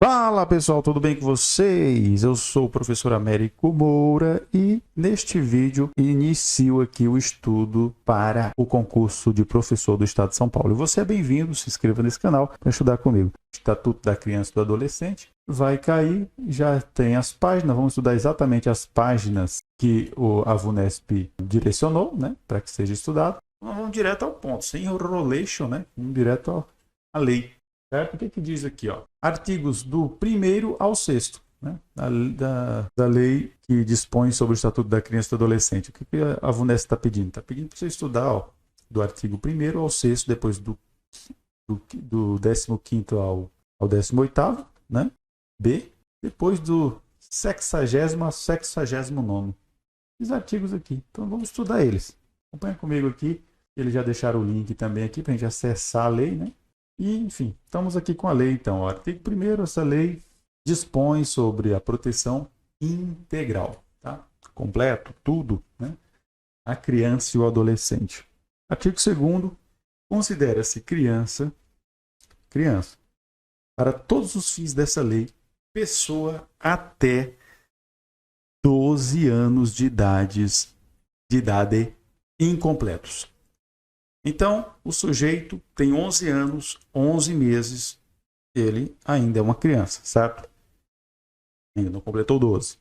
Fala pessoal, tudo bem com vocês? Eu sou o professor Américo Moura e neste vídeo inicio aqui o estudo para o concurso de professor do Estado de São Paulo. E você é bem-vindo, se inscreva nesse canal para estudar comigo. Estatuto da Criança e do Adolescente vai cair, já tem as páginas, vamos estudar exatamente as páginas que a VUNESP direcionou, né, para que seja estudado. Vamos direto ao ponto, sem enrolation, né? Vamos direto à lei. Certo? O que diz aqui? Ó? Artigos do 1º ao 6º, né? da lei que dispõe sobre o Estatuto da Criança e do Adolescente. O que a VUNESP está pedindo? Está pedindo para você estudar do artigo 1º ao 6º, depois do 15º ao 18º, né? B, depois do 60º ao 69º. Esses artigos aqui. Então vamos estudar eles. Acompanha comigo aqui. Eles já deixaram o link também aqui para a gente acessar a lei, né? E, enfim, estamos aqui com a lei, então. O artigo 1º, essa lei dispõe sobre a proteção integral, tá? Completo, tudo, né? A criança e o adolescente. Artigo 2º, considera-se criança, para todos os fins dessa lei, pessoa até 12 anos de idade incompletos. Então, o sujeito tem 11 anos, 11 meses, ele ainda é uma criança, certo? Ainda não completou 12.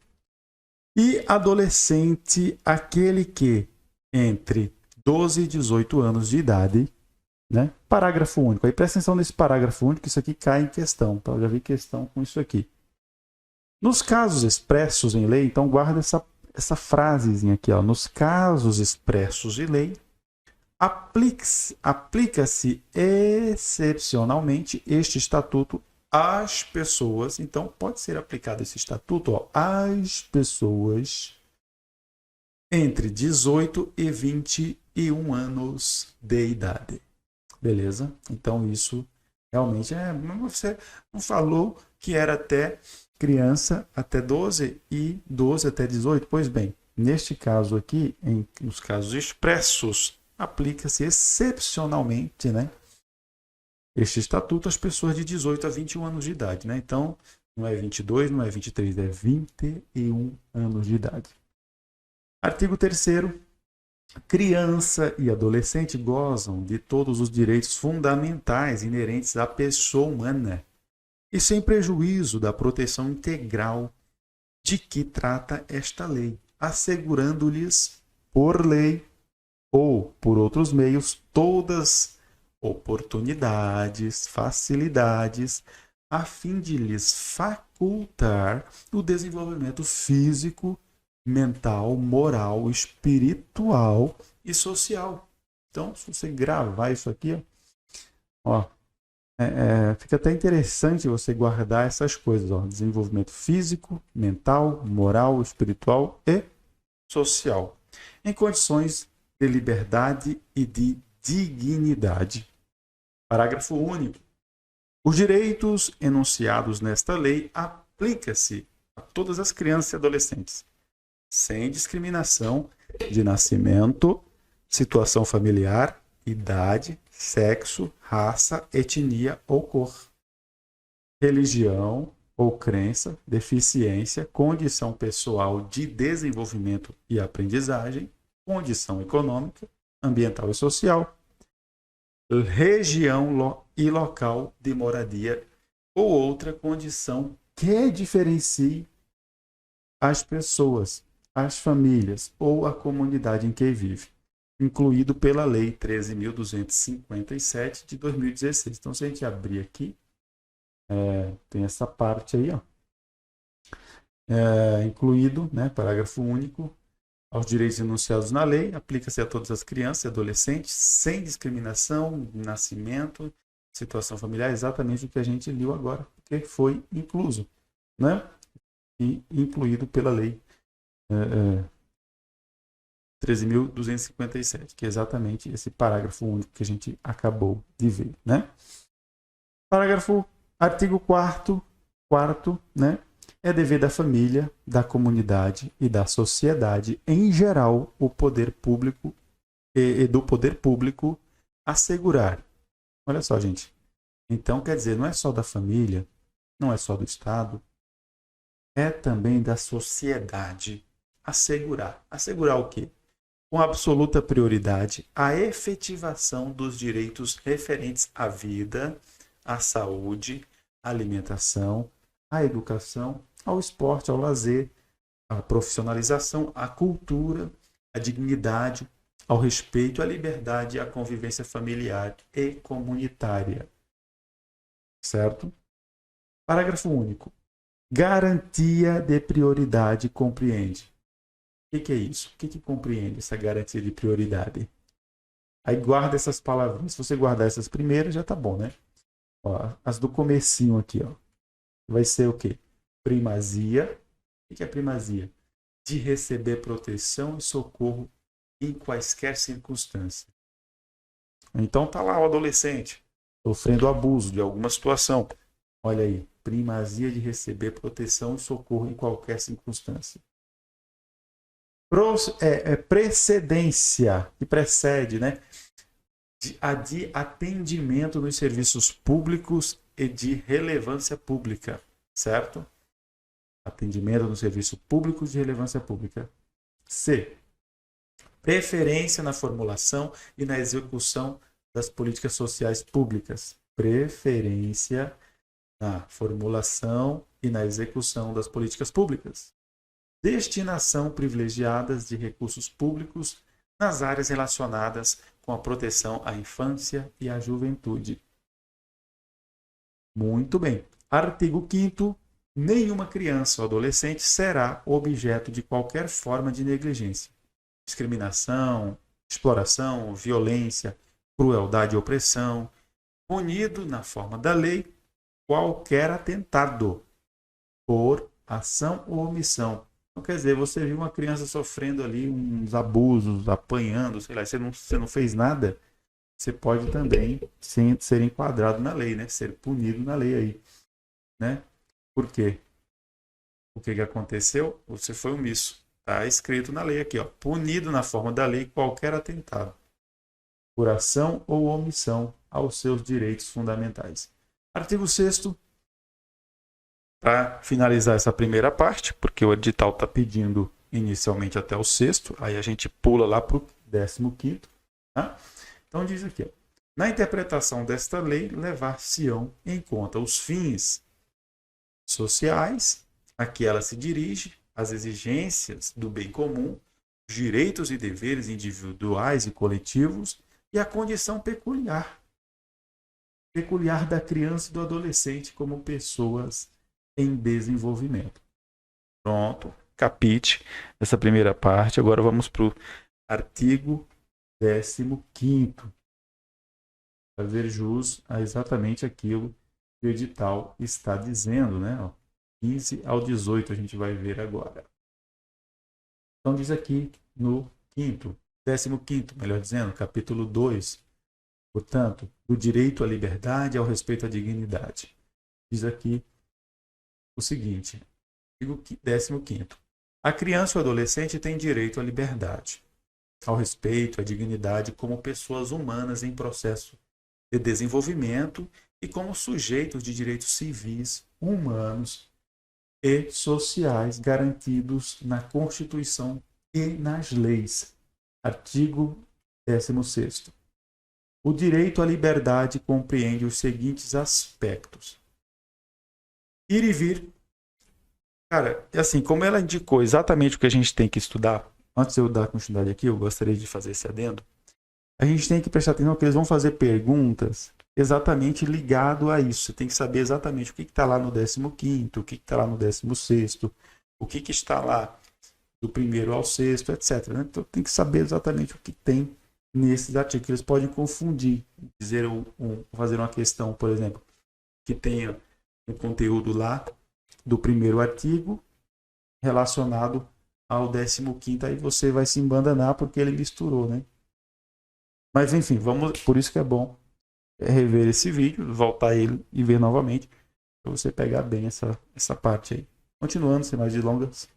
E adolescente, aquele que entre 12 e 18 anos de idade, né? Parágrafo único. Aí presta atenção nesse parágrafo único, isso aqui cai em questão, tá? Eu já vi questão com isso aqui. Nos casos expressos em lei, então guarda essa frasezinha aqui, ó. Nos casos expressos em lei, aplica-se excepcionalmente este estatuto às pessoas. Então, pode ser aplicado esse estatuto às pessoas entre 18 e 21 anos de idade. Beleza? Então, isso realmente você não falou que era até criança até 12 e 12 até 18? Pois bem, neste caso aqui, nos casos expressos, aplica-se excepcionalmente, né, este estatuto às pessoas de 18 a 21 anos de idade. Né? Então, não é 22, não é 23, é 21 anos de idade. Artigo 3º. Criança e adolescente gozam de todos os direitos fundamentais inerentes à pessoa humana e sem prejuízo da proteção integral de que trata esta lei, assegurando-lhes, por lei, ou por outros meios, todas oportunidades, facilidades, a fim de lhes facultar o desenvolvimento físico, mental, moral, espiritual e social. Então, se você gravar isso aqui, ó, fica até interessante você guardar essas coisas, ó, desenvolvimento físico, mental, moral, espiritual e social, em condições de liberdade e de dignidade. Parágrafo único. Os direitos enunciados nesta lei aplicam-se a todas as crianças e adolescentes, sem discriminação de nascimento, situação familiar, idade, sexo, raça, etnia ou cor, religião ou crença, deficiência, condição pessoal de desenvolvimento e aprendizagem, condição econômica, ambiental e social, região e local de moradia ou outra condição que diferencie as pessoas, as famílias ou a comunidade em que vive, incluído pela Lei 13.257 de 2016. Então, se a gente abrir aqui, tem essa parte aí, ó, incluído, né, parágrafo único, aos direitos enunciados na lei, aplica-se a todas as crianças e adolescentes, sem discriminação, nascimento, situação familiar, exatamente o que a gente leu agora, porque foi incluso, né? E incluído pela lei 13.257, que é exatamente esse parágrafo único que a gente acabou de ver, né? Artigo 4º, né? É dever da família, da comunidade e da sociedade em geral o poder público e do poder público assegurar. Olha só, gente. Então, quer dizer, não é só da família, não é só do Estado, é também da sociedade assegurar. Assegurar o quê? Com absoluta prioridade, a efetivação dos direitos referentes à vida, à saúde, à alimentação, à educação, ao esporte, ao lazer, à profissionalização, à cultura, à dignidade, ao respeito, à liberdade e à convivência familiar e comunitária. Certo? Parágrafo único. Garantia de prioridade compreende. O que é isso? O que compreende essa garantia de prioridade? Aí guarda essas palavrinhas. Se você guardar essas primeiras, já tá bom, né? Ó, as do comecinho aqui, ó. Vai ser o quê? Primazia. O que é primazia? De receber proteção e socorro em quaisquer circunstâncias. Então tá lá o adolescente sofrendo abuso de alguma situação. Olha aí, primazia de receber proteção e socorro em qualquer circunstância. Precedência, que precede, né? De atendimento nos serviços públicos e de relevância pública, certo? Atendimento nos serviços públicos de relevância pública. C. Preferência na formulação e na execução das políticas sociais públicas. Preferência na formulação e na execução das políticas públicas. Destinação privilegiada de recursos públicos nas áreas relacionadas com a proteção à infância e à juventude. Muito bem. Artigo 5º. Nenhuma criança ou adolescente será objeto de qualquer forma de negligência, discriminação, exploração, violência, crueldade e opressão, punido na forma da lei qualquer atentado por ação ou omissão. Então, quer dizer, você viu uma criança sofrendo ali uns abusos, apanhando, sei lá, você não fez nada, você pode também ser enquadrado na lei, né? Ser punido na lei aí, né? Por quê? O que aconteceu? Você foi omisso. Está escrito na lei aqui, ó, punido na forma da lei qualquer atentado por ação ou omissão aos seus direitos fundamentais. Artigo 6º. Para finalizar essa primeira parte, porque o edital está pedindo inicialmente até o 6º, aí a gente pula lá para o 15º. Tá? Então diz aqui, ó, na interpretação desta lei, levar-se-ão em conta os fins sociais a que ela se dirige, as exigências do bem comum, os direitos e deveres individuais e coletivos e a condição peculiar da criança e do adolescente como pessoas em desenvolvimento. Pronto, capite essa primeira parte. Agora vamos para o artigo 15º. Fazer jus a exatamente aquilo que o edital está dizendo, né? 15 ao 18 a gente vai ver agora. Então diz aqui no 15º, melhor dizendo, capítulo 2, portanto, do direito à liberdade e ao respeito à dignidade. Diz aqui o seguinte, artigo 15º. A criança ou adolescente tem direito à liberdade, ao respeito, à dignidade como pessoas humanas em processo de desenvolvimento e como sujeitos de direitos civis, humanos e sociais garantidos na Constituição e nas leis. Artigo 16º. O direito à liberdade compreende os seguintes aspectos. Ir e vir. Cara, assim, como ela indicou exatamente o que a gente tem que estudar, antes de eu dar continuidade aqui, eu gostaria de fazer esse adendo. A gente tem que prestar atenção que eles vão fazer perguntas exatamente ligado a isso. Você tem que saber exatamente o que está lá no 15º, o que está lá no 16º, o que está lá do 1º ao 6º, etc. Né? Então tem que saber exatamente o que tem nesses artigos. Eles podem confundir, fazer uma questão, por exemplo, que tenha um conteúdo lá do 1º artigo relacionado ao 15º, aí você vai se embananar porque ele misturou, né? Mas enfim, por isso que é bom rever esse vídeo, voltar ele e ver novamente, para você pegar bem essa parte aí. Continuando, sem mais delongas.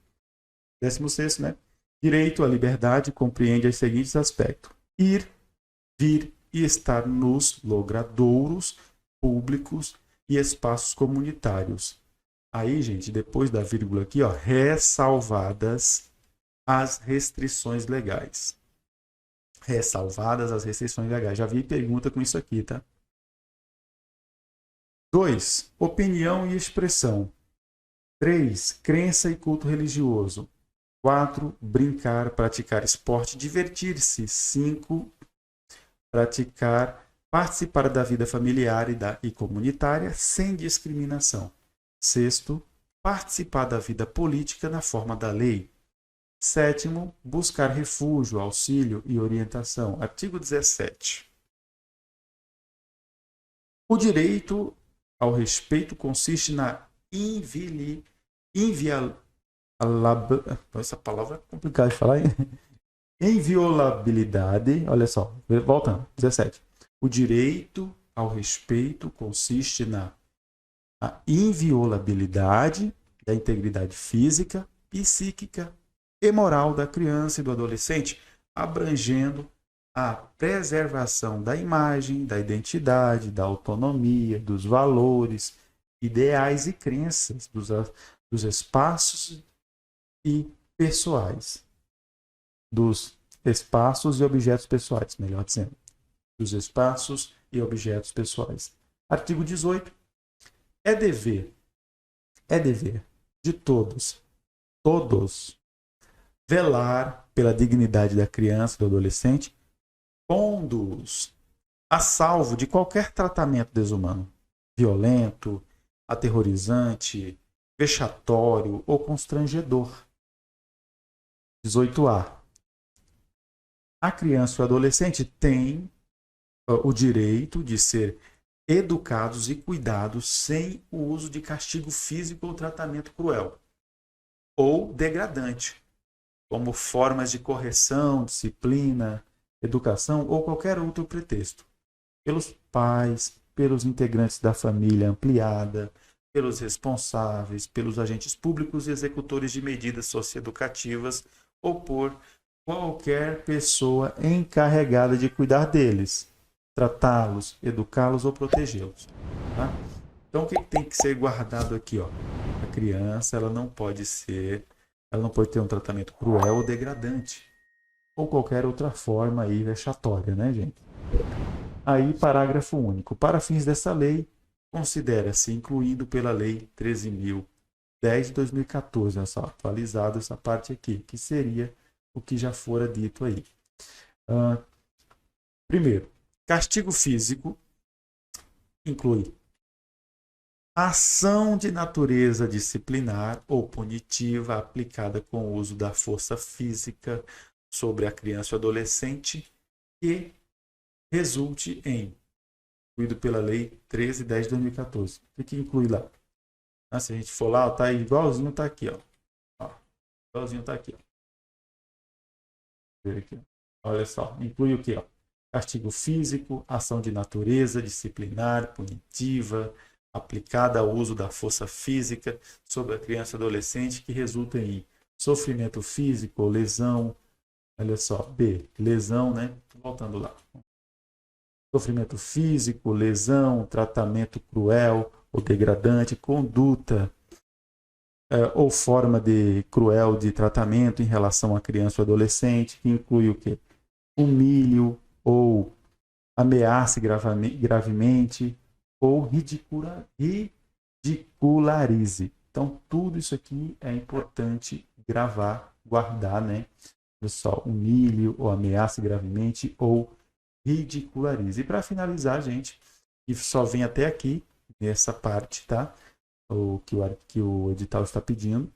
16º, né? Direito à liberdade compreende os seguintes aspectos: ir, vir e estar nos logradouros públicos e espaços comunitários. Aí, gente, depois da vírgula aqui, ó, ressalvadas as restrições legais. Ressalvadas as restrições legais. Já vi pergunta com isso aqui, tá? 2. Opinião e expressão. 3. Crença e culto religioso. 4. Brincar, praticar esporte, divertir-se. 5. Participar da vida familiar e comunitária sem discriminação. 6. Participar da vida política na forma da lei. 7. Buscar refúgio, auxílio e orientação. Artigo 17. O direito ao respeito consiste na essa palavra é complicada de falar, hein? Inviolabilidade. Olha só, voltando, 17. O direito ao respeito consiste na inviolabilidade da integridade física, psíquica e moral da criança e do adolescente, abrangendo a preservação da imagem, da identidade, da autonomia, dos valores, ideais e crenças, dos espaços e pessoais. Dos espaços e objetos pessoais, melhor dizendo. Dos espaços e objetos pessoais. Artigo 18. É dever de todos, velar pela dignidade da criança e do adolescente, pondo-os a salvo de qualquer tratamento desumano, violento, aterrorizante, vexatório ou constrangedor. 18A. A criança e o adolescente têm o direito de ser educados e cuidados sem o uso de castigo físico ou tratamento cruel ou degradante, como formas de correção, disciplina, educação ou qualquer outro pretexto, pelos pais, pelos integrantes da família ampliada, pelos responsáveis, pelos agentes públicos e executores de medidas socioeducativas ou por qualquer pessoa encarregada de cuidar deles, tratá-los, educá-los ou protegê-los. Tá? Então, o que tem que ser guardado aqui? Ó? A criança ela não pode ter um tratamento cruel ou degradante, ou qualquer outra forma aí vexatória, né, gente? Aí, parágrafo único. Para fins dessa lei, considera-se incluído pela Lei 13.010 de 2014, olha só, atualizado essa parte aqui, que seria o que já fora dito aí. Primeiro, castigo físico inclui ação de natureza disciplinar ou punitiva aplicada com o uso da força física sobre a criança ou adolescente que resulte em, incluído pela Lei 13.10 de 2014. O que inclui lá? Se a gente for lá, tá igualzinho, tá aqui, ó. Igualzinho tá aqui, ó. Ver aqui. Olha só, inclui o quê? Ó? Castigo físico, ação de natureza disciplinar, punitiva, aplicada ao uso da força física sobre a criança e adolescente que resulta em sofrimento físico ou lesão. Olha só, B, lesão, né? Voltando lá. Sofrimento físico, lesão, tratamento cruel ou degradante, conduta ou forma de cruel de tratamento em relação à criança ou adolescente, que inclui o quê? Humilho ou ameace gravemente ou ridicularize. Então, tudo isso aqui é importante gravar, guardar, né? Pessoal, humilhe ou ameace gravemente ou ridicularize. E para finalizar, gente, que só vem até aqui, nessa parte, tá? O que o edital está pedindo.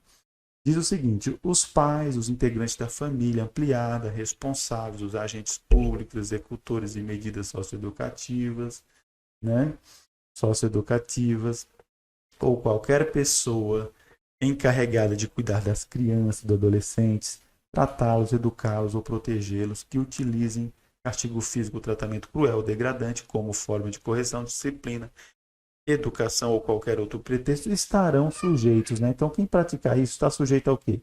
Diz o seguinte: os pais, os integrantes da família ampliada, responsáveis, os agentes públicos, executores de medidas socioeducativas, né? Socioeducativas, ou qualquer pessoa encarregada de cuidar das crianças e dos adolescentes, tratá-los, educá-los ou protegê-los, que utilizem castigo físico ou tratamento cruel ou degradante como forma de correção, disciplina, educação ou qualquer outro pretexto, estarão sujeitos, né? Então, quem praticar isso está sujeito ao quê?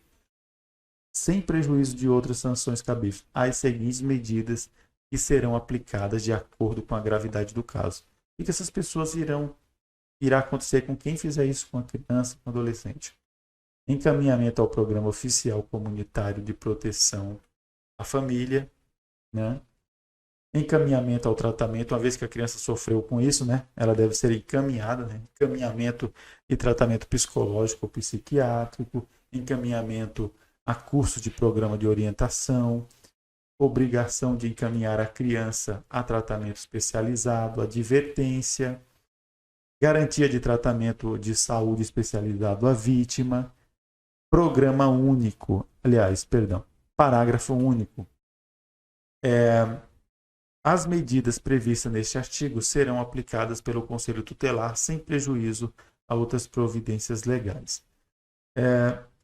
Sem prejuízo de outras sanções cabíveis, às seguintes medidas que serão aplicadas de acordo com a gravidade do caso. O que essas pessoas irão irá acontecer com quem fizer isso com a criança, com o adolescente. Encaminhamento ao programa oficial comunitário de proteção à família, né? Encaminhamento ao tratamento, uma vez que a criança sofreu com isso, né? Ela deve ser encaminhada, né? Encaminhamento e tratamento psicológico ou psiquiátrico, encaminhamento a curso de programa de orientação, obrigação de encaminhar a criança a tratamento especializado, advertência, garantia de tratamento de saúde especializado à vítima, programa único, parágrafo único. As medidas previstas neste artigo serão aplicadas pelo Conselho Tutelar sem prejuízo a outras providências legais.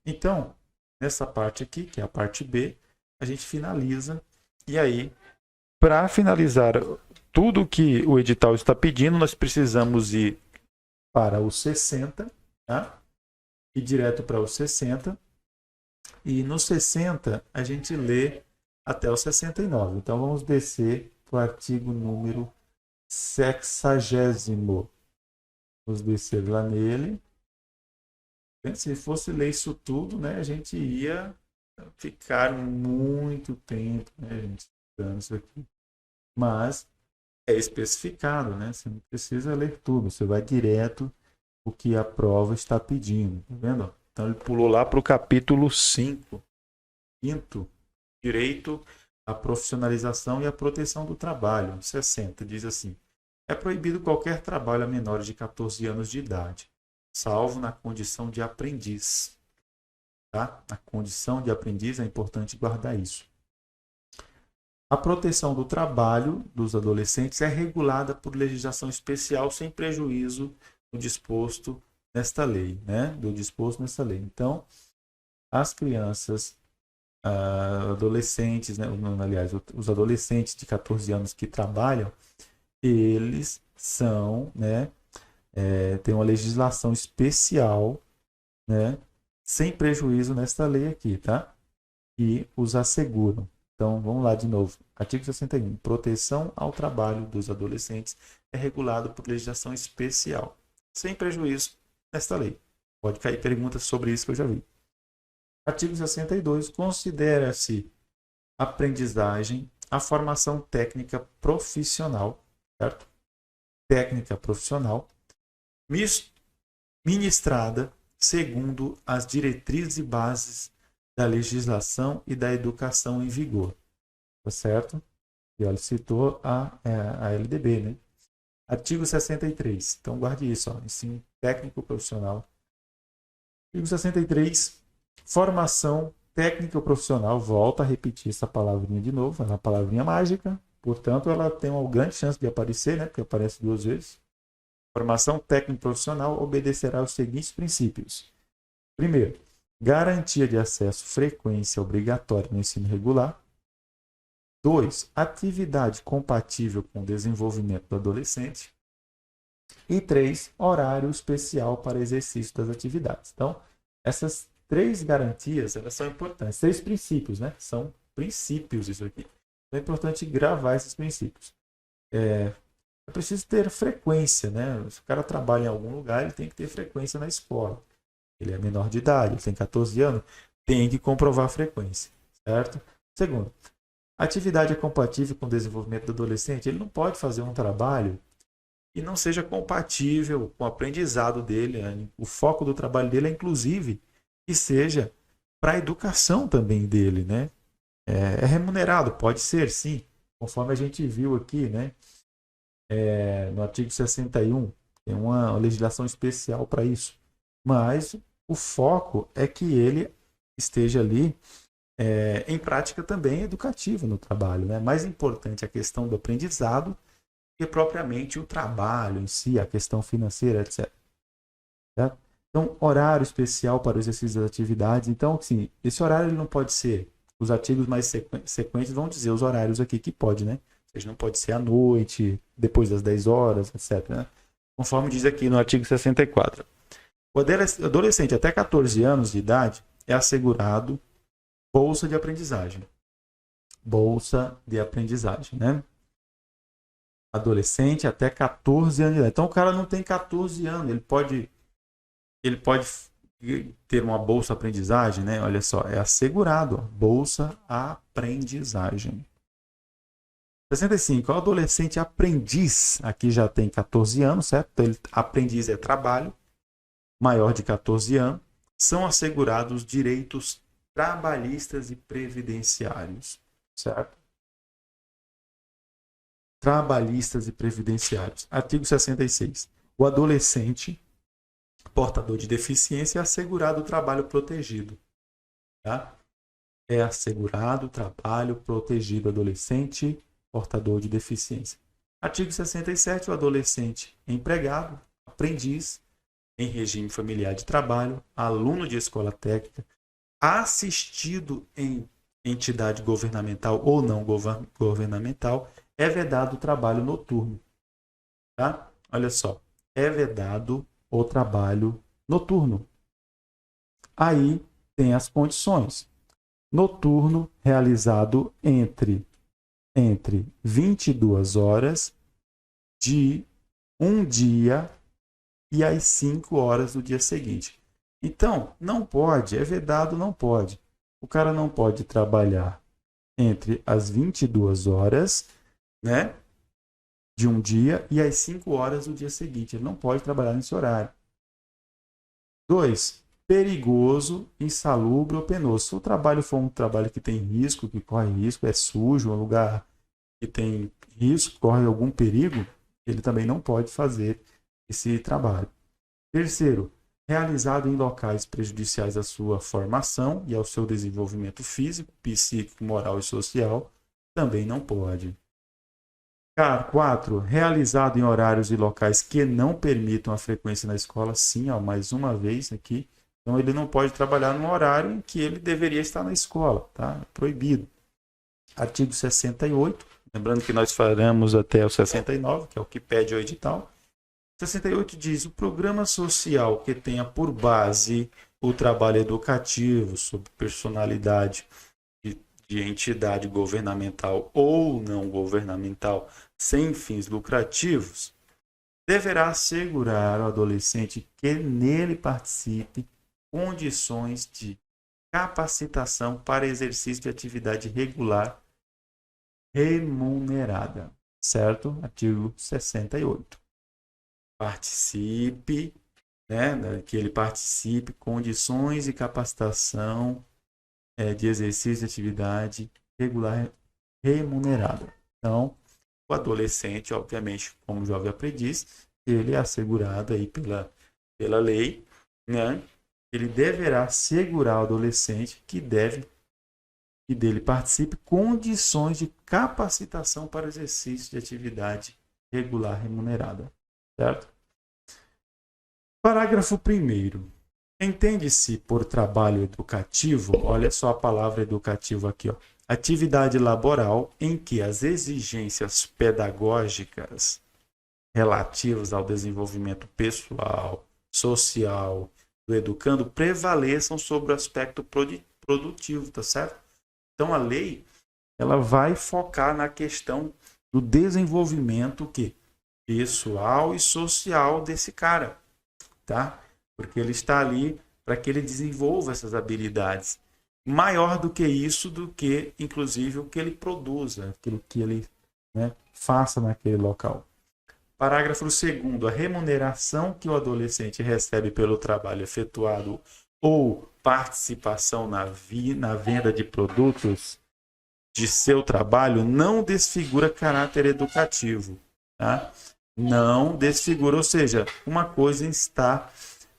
Então, nessa parte aqui, que é a parte B, a gente finaliza. E aí, para finalizar tudo que o edital está pedindo, nós precisamos ir para o 60, tá? Ir direto para o 60. E no 60, a gente lê até o 69. Então, vamos descer para o artigo número 60º. Vamos descer lá nele. Se fosse ler isso tudo, né, a gente ia ficar muito tempo, né, gente, estudando isso aqui. Mas é especificado, né? Você não precisa ler tudo, você vai direto o que a prova está pedindo, tá vendo? Então ele pulou lá para o capítulo 5, quinto, direito à profissionalização e à proteção do trabalho, 60, diz assim: é proibido qualquer trabalho a menores de 14 anos de idade, salvo na condição de aprendiz. Tá? A condição de aprendiz é importante guardar isso. A proteção do trabalho dos adolescentes é regulada por legislação especial sem prejuízo do disposto nesta lei, né? Do disposto nesta lei. Então, as crianças, adolescentes, né? Aliás, os adolescentes de 14 anos que trabalham, eles são, né? Tem uma legislação especial, né? Sem prejuízo nesta lei aqui, tá? E os asseguram. Então, vamos lá de novo. Artigo 61. Proteção ao trabalho dos adolescentes é regulado por legislação especial, sem prejuízo nesta lei. Pode cair perguntas sobre isso que eu já vi. Artigo 62. Considera-se aprendizagem a formação técnica profissional, certo? Técnica profissional, ministrada segundo as diretrizes e bases da legislação e da educação em vigor. Tá certo? E olha, citou a LDB, né? Artigo 63. Então, guarde isso, ó. Ensino técnico profissional. Artigo 63. Formação técnico profissional. Volta a repetir essa palavrinha de novo. É uma palavrinha mágica. Portanto, ela tem uma grande chance de aparecer, né? Porque aparece 2 vezes. Formação técnico-profissional obedecerá aos seguintes princípios. Primeiro, garantia de acesso frequência obrigatória no ensino regular. 2, atividade compatível com o desenvolvimento do adolescente. E 3, horário especial para exercício das atividades. Então, essas 3 garantias, elas são importantes. 3 princípios, né? São princípios isso aqui. Então, é importante gravar esses princípios. É preciso ter frequência, né? Se o cara trabalha em algum lugar, ele tem que ter frequência na escola. Ele é menor de idade, ele tem 14 anos, tem que comprovar a frequência, certo? Segundo, a atividade é compatível com o desenvolvimento do adolescente. Ele não pode fazer um trabalho que não seja compatível com o aprendizado dele. Né? O foco do trabalho dele é, inclusive, que seja para a educação também dele, né? É remunerado, pode ser, sim, conforme a gente viu aqui, né? No artigo 61, tem uma legislação especial para isso. Mas o foco é que ele esteja ali em prática também educativa no trabalho. Né? Mais importante a questão do aprendizado que propriamente o trabalho em si, a questão financeira, etc. Certo? Então, horário especial para o exercício das atividades. Então, assim, esse horário ele não pode ser... Os artigos mais sequentes vão dizer os horários aqui que pode, né? Ou seja, não pode ser à noite, depois das 10 horas, etc. Né? Conforme diz aqui no artigo 64. O adolescente até 14 anos de idade é assegurado bolsa de aprendizagem. Bolsa de aprendizagem, né? Adolescente até 14 anos de idade. Então o cara não tem 14 anos, ele pode ter uma bolsa aprendizagem, né? Olha só, é assegurado, ó, bolsa aprendizagem. 65, o adolescente aprendiz, aqui já tem 14 anos, certo? Então, aprendiz é trabalho, maior de 14 anos, são assegurados direitos trabalhistas e previdenciários, certo? Trabalhistas e previdenciários. Artigo 66. O adolescente portador de deficiência é assegurado o trabalho protegido. Tá? É assegurado o trabalho protegido adolescente portador de deficiência. Artigo 67. O adolescente empregado, aprendiz, em regime familiar de trabalho, aluno de escola técnica, assistido em entidade governamental ou não governamental, é vedado o trabalho noturno. Tá? Olha só, é vedado o trabalho noturno. Aí tem as condições. Noturno realizado entre 22 horas de um dia e as 5 horas do dia seguinte. Então, não pode, é vedado, não pode. O cara não pode trabalhar entre as 22 horas, né, de um dia e as 5 horas do dia seguinte. Ele não pode trabalhar nesse horário. 2. Perigoso, insalubre ou penoso. Se o trabalho for um trabalho que tem risco, que corre risco, é sujo, um lugar que tem risco, corre algum perigo, ele também não pode fazer esse trabalho. Terceiro, realizado em locais prejudiciais à sua formação e ao seu desenvolvimento físico, psíquico, moral e social, também não pode. 4. Realizado em horários e locais que não permitam a frequência na escola, sim, ó, mais uma vez aqui. Então, ele não pode trabalhar no horário em que ele deveria estar na escola, tá? É proibido. Artigo 68, lembrando que nós faremos até o 69, que é o que pede o edital. 68 diz: o programa social que tenha por base o trabalho educativo sob personalidade de entidade governamental ou não governamental sem fins lucrativos, deverá assegurar ao adolescente que nele participe condições de capacitação para exercício de atividade regular remunerada. Certo? Artigo 68. Participe, né, que ele participe, condições de capacitação de exercício de atividade regular remunerada. Então, o adolescente, obviamente, como jovem aprendiz, ele é assegurado aí pela lei, né? Ele deverá assegurar ao adolescente que dele participe condições de capacitação para exercício de atividade regular remunerada. Certo? Parágrafo 1º. Entende-se por trabalho educativo, olha só a palavra educativo aqui, ó, atividade laboral em que as exigências pedagógicas relativas ao desenvolvimento pessoal, social do educando prevaleçam sobre o aspecto produtivo, tá certo? Então a lei, ela vai focar na questão do desenvolvimento pessoal e social desse cara, tá? Porque ele está ali para que ele desenvolva essas habilidades. Maior do que isso, do que, inclusive, o que ele produza, aquilo que ele, né, faça naquele local. Parágrafo 2º. A remuneração que o adolescente recebe pelo trabalho efetuado ou participação na venda de produtos de seu trabalho não desfigura caráter educativo. Tá? Não desfigura, ou seja, uma coisa está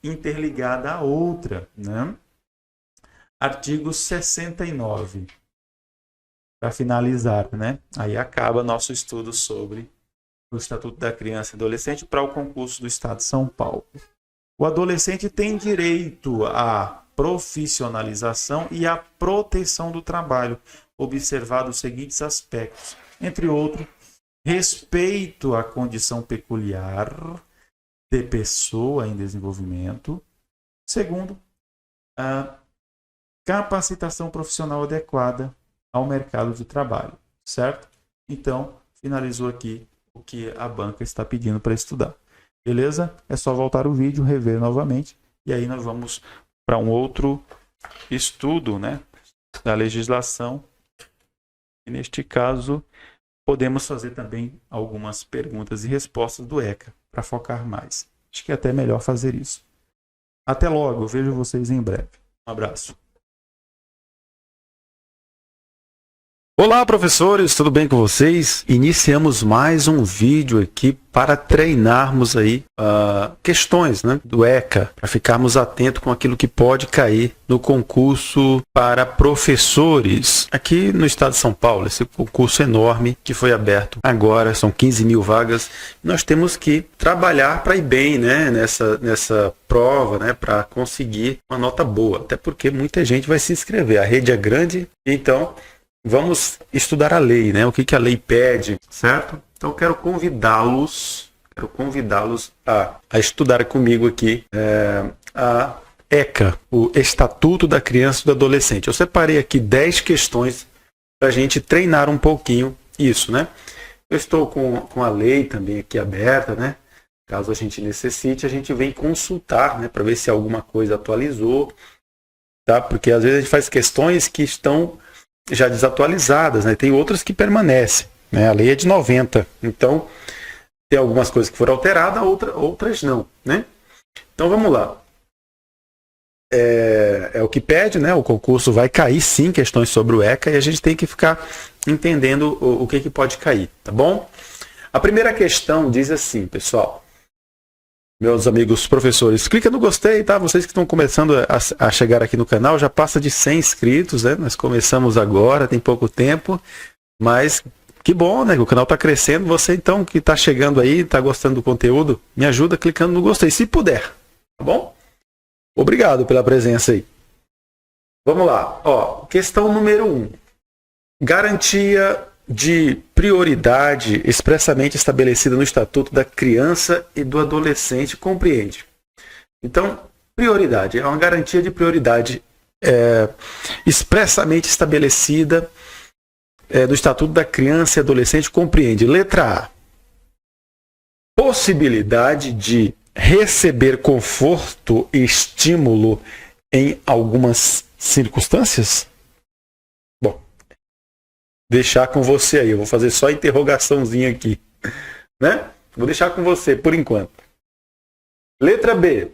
interligada à outra. Né? Artigo 69. Para finalizar, né? Aí acaba nosso estudo sobre o Estatuto da Criança e Adolescente para o concurso do Estado de São Paulo. O adolescente tem direito à profissionalização e à proteção do trabalho, observado os seguintes aspectos, entre outros, respeito à condição peculiar de pessoa em desenvolvimento. Segundo, a capacitação profissional adequada ao mercado de trabalho, certo? Então, finalizou aqui o que a banca está pedindo para estudar. Beleza? É só voltar o vídeo, rever novamente, e aí nós vamos para um outro estudo, né, da legislação. E neste caso, podemos fazer também algumas perguntas e respostas do ECA, para focar mais. Acho que é até melhor fazer isso. Até logo, eu vejo vocês em breve. Um abraço. Olá, professores, tudo bem com vocês? Iniciamos mais um vídeo aqui para treinarmos aí questões, né, do ECA, para ficarmos atentos com aquilo que pode cair no concurso para professores aqui no estado de São Paulo, esse concurso enorme que foi aberto agora, são 15 mil vagas. Nós temos que trabalhar para ir bem, né, nessa prova, né, para conseguir uma nota boa, até porque muita gente vai se inscrever, a rede é grande, então vamos estudar a lei, né? O que a lei pede, certo? Então, quero convidá-los a estudar comigo aqui a ECA, o Estatuto da Criança e do Adolescente. Eu separei aqui 10 questões para a gente treinar um pouquinho isso, né? Eu estou com a lei também aqui aberta, né? Caso a gente necessite, a gente vem consultar, né? Para ver se alguma coisa atualizou, tá? Porque às vezes a gente faz questões que estão já desatualizadas, né? Tem outras que permanecem, né? A lei é de 90, então tem algumas coisas que foram alteradas, outras não, né? Então vamos lá. É o que pede, né? O concurso vai cair sim questões sobre o ECA e a gente tem que ficar entendendo o que pode cair, tá bom? A primeira questão diz assim, pessoal. Meus amigos professores, clica no gostei, tá? Vocês que estão começando a chegar aqui no canal, já passa de 100 inscritos, né? Nós começamos agora, tem pouco tempo, mas que bom, né? O canal está crescendo. Você então que está chegando aí, está gostando do conteúdo, me ajuda clicando no gostei, se puder, tá bom? Obrigado pela presença aí. Vamos lá, ó, questão número 1. Garantia de prioridade expressamente estabelecida no Estatuto da Criança e do Adolescente, compreende? Então, prioridade é uma garantia de prioridade expressamente estabelecida do Estatuto da Criança e Adolescente, compreende? Letra A. Possibilidade de receber conforto e estímulo em algumas circunstâncias? Deixar com você aí, eu vou fazer só interrogaçãozinha aqui, né? Vou deixar com você por enquanto. Letra B.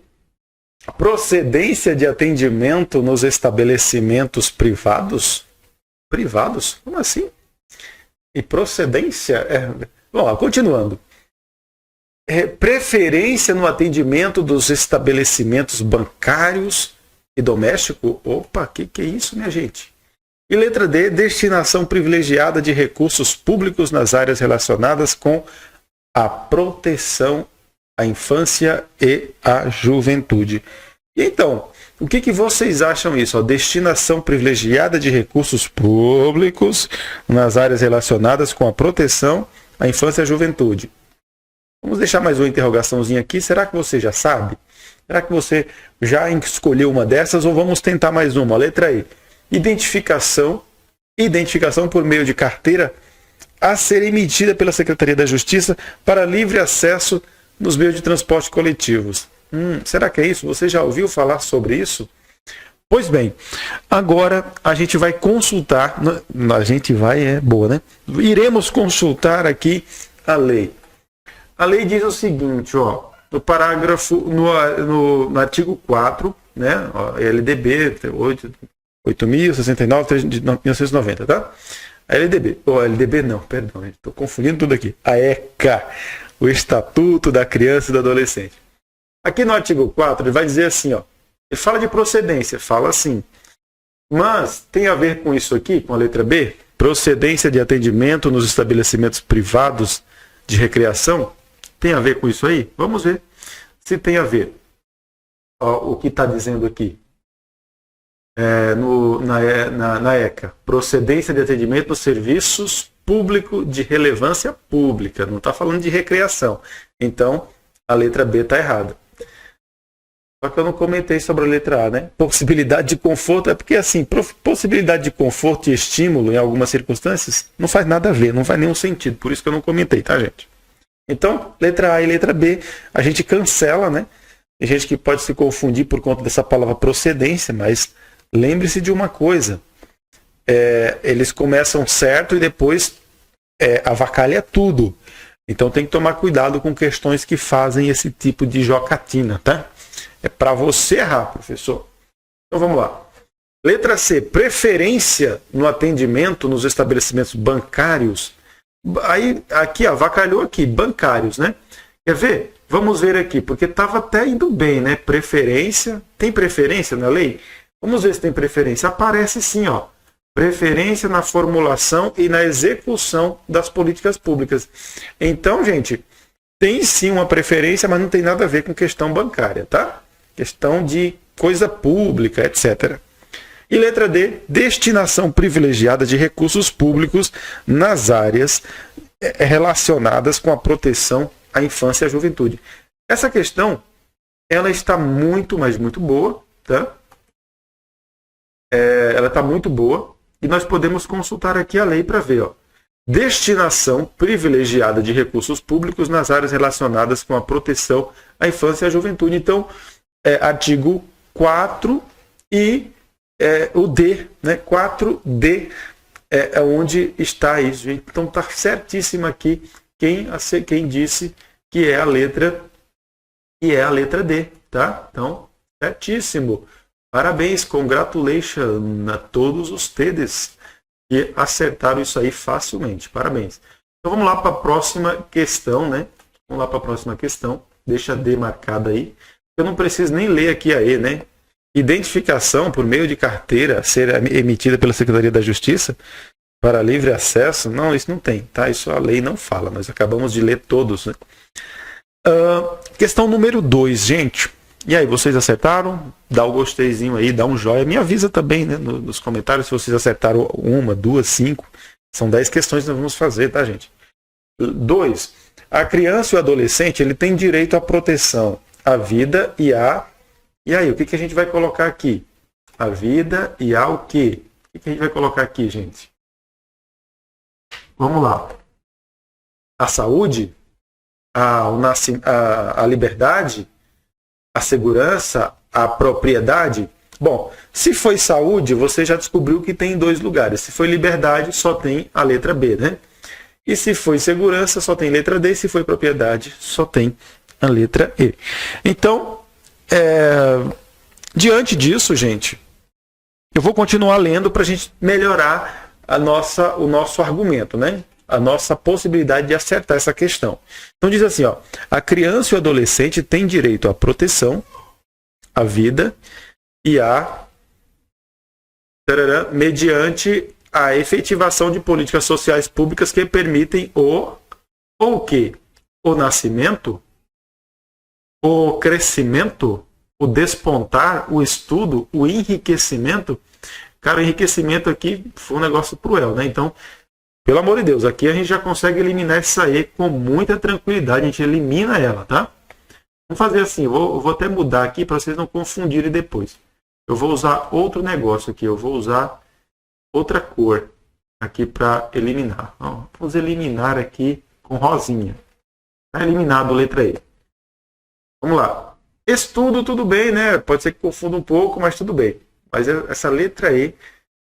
Procedência de atendimento nos estabelecimentos privados? Privados? Como assim? E procedência? Vamos lá, continuando. Preferência no atendimento dos estabelecimentos bancários e domésticos? Opa, que é isso, minha gente? E letra D, destinação privilegiada de recursos públicos nas áreas relacionadas com a proteção à infância e à juventude. E então, o que vocês acham isso? Destinação privilegiada de recursos públicos nas áreas relacionadas com a proteção à infância e à juventude. Vamos deixar mais uma interrogaçãozinha aqui. Será que você já sabe? Será que você já escolheu uma dessas ou vamos tentar mais uma? Letra E. Identificação por meio de carteira a ser emitida pela Secretaria da Justiça para livre acesso nos meios de transporte coletivos. Será que é isso? Você já ouviu falar sobre isso? Pois bem, agora a gente vai consultar, iremos consultar aqui a lei. A lei diz o seguinte, ó, no parágrafo, no artigo 4, né, LDB 8.069 de 1990, tá? A LDB, LDB não, perdão, estou confundindo tudo aqui. A ECA, o Estatuto da Criança e do Adolescente. Aqui no artigo 4, ele vai dizer assim, ó, ele fala de procedência, fala assim, mas tem a ver com isso aqui, com a letra B, procedência de atendimento nos estabelecimentos privados de recreação, tem a ver com isso aí? Vamos ver se tem a ver. Ó, o que está dizendo aqui. Na ECA, procedência de atendimento nos serviços públicos de relevância pública, não está falando de recreação. Então, a letra B está errada. Só que eu não comentei sobre a letra A, né? Possibilidade de conforto, é porque assim, possibilidade de conforto e estímulo em algumas circunstâncias não faz nada a ver, não faz nenhum sentido, por isso que eu não comentei, tá, gente? Então, letra A e letra B, a gente cancela, né? Tem gente que pode se confundir por conta dessa palavra procedência, mas lembre-se de uma coisa. Eles começam certo e depois avacalha tudo. Então tem que tomar cuidado com questões que fazem esse tipo de jocatina, tá? É para você errar, professor. Então vamos lá. Letra C, preferência no atendimento nos estabelecimentos bancários. Aí, aqui, avacalhou aqui, bancários, né? Quer ver? Vamos ver aqui, porque estava até indo bem, né? Preferência. Tem preferência na lei? Vamos ver se tem preferência. Aparece sim, ó. Preferência na formulação e na execução das políticas públicas. Então, gente, tem sim uma preferência, mas não tem nada a ver com questão bancária, tá? Questão de coisa pública, etc. E letra D, destinação privilegiada de recursos públicos nas áreas relacionadas com a proteção à infância e à juventude. Essa questão, ela está muito, mas muito boa, tá? Ela está muito boa e nós podemos consultar aqui a lei para ver, ó. Destinação privilegiada de recursos públicos nas áreas relacionadas com a proteção à infância e à juventude. Então, artigo 4 e o D, né? 4D é onde está isso, gente. Então está certíssimo aqui quem disse que é a letra D, tá? Então, certíssimo. Parabéns, congratulations a todos os TEDs que acertaram isso aí facilmente. Parabéns. Então vamos lá para a próxima questão, né? Vamos lá para a próxima questão. Deixa a D marcada aí. Eu não preciso nem ler aqui a E, né? Identificação por meio de carteira a ser emitida pela Secretaria da Justiça para livre acesso. Não, isso não tem, tá? Isso a lei não fala. Nós acabamos de ler todos, né? Questão número 2, gente. E aí, vocês acertaram? Dá o gosteizinho aí, dá um joia. Me avisa também, né, nos comentários se vocês acertaram 1, 2, 5. São 10 questões que nós vamos fazer, tá, gente? 2. A criança e o adolescente, ele tem direito à proteção à vida e a... E aí, o que a gente vai colocar aqui? A vida e a o quê? O que a gente vai colocar aqui, gente? Vamos lá. A saúde, a liberdade, a segurança, a propriedade. Bom, se foi saúde, você já descobriu que tem 2 lugares. Se foi liberdade, só tem a letra B, né? E se foi segurança, só tem letra D. E se foi propriedade, só tem a letra E. Então, diante disso, gente, eu vou continuar lendo para a gente melhorar o nosso argumento, né? A nossa possibilidade de acertar essa questão. Então diz assim, ó, a criança e o adolescente têm direito à proteção, à vida e mediante a efetivação de políticas sociais públicas que permitem o nascimento, o crescimento, o despontar, o estudo, o enriquecimento. Cara, o enriquecimento aqui foi um negócio cruel, né? Então, pelo amor de Deus, aqui a gente já consegue eliminar essa E com muita tranquilidade. A gente elimina ela, tá? Vamos fazer assim, eu vou até mudar aqui para vocês não confundirem depois. Eu vou usar outro negócio aqui, eu vou usar outra cor aqui para eliminar. Então, vamos eliminar aqui com rosinha. Está eliminado a letra E. Vamos lá. Estudo, tudo bem, né? Pode ser que confunda um pouco, mas tudo bem. Mas essa letra E,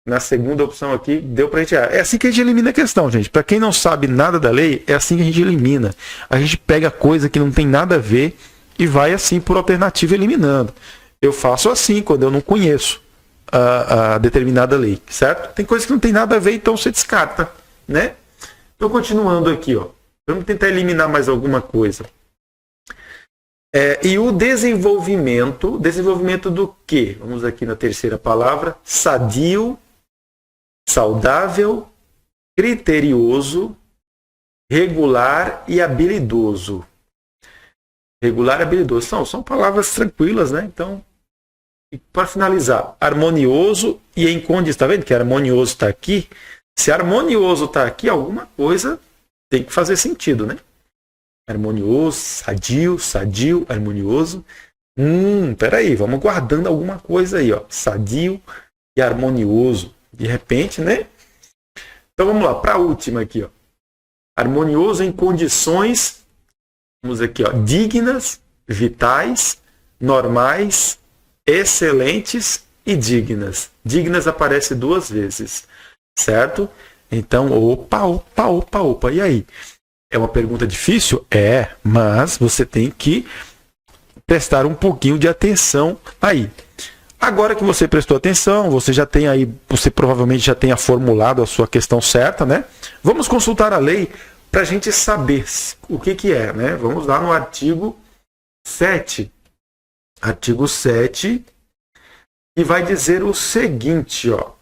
na segunda opção aqui, deu para a gente... É assim que a gente elimina a questão, gente. Para quem não sabe nada da lei, é assim que a gente elimina. A gente pega coisa que não tem nada a ver e vai assim por alternativa eliminando. Eu faço assim quando eu não conheço a determinada lei, certo? Tem coisa que não tem nada a ver, então você descarta, né? Então, continuando aqui, ó. Vamos tentar eliminar mais alguma coisa. E o desenvolvimento do quê? Vamos aqui na terceira palavra. Sadio, saudável, criterioso, regular e habilidoso. Regular e habilidoso. São palavras tranquilas, né? Então, para finalizar, harmonioso e em condições. Está vendo que harmonioso está aqui? Se harmonioso está aqui, alguma coisa tem que fazer sentido, né? Harmonioso, sadio, harmonioso. Peraí, vamos guardando alguma coisa aí, ó. Sadio e harmonioso. De repente, né? Então vamos lá, para a última aqui, ó. Harmonioso em condições Vamos aqui, ó, dignas, vitais, normais, excelentes e dignas. Dignas aparece 2 vezes, certo? Então, opa. E aí? É uma pergunta difícil? É, mas você tem que prestar um pouquinho de atenção aí. Agora que você prestou atenção, você já tem aí, você provavelmente já tenha formulado a sua questão certa, né? Vamos consultar a lei para a gente saber o que é, né? Vamos lá no artigo 7. Artigo 7, e vai dizer o seguinte, ó.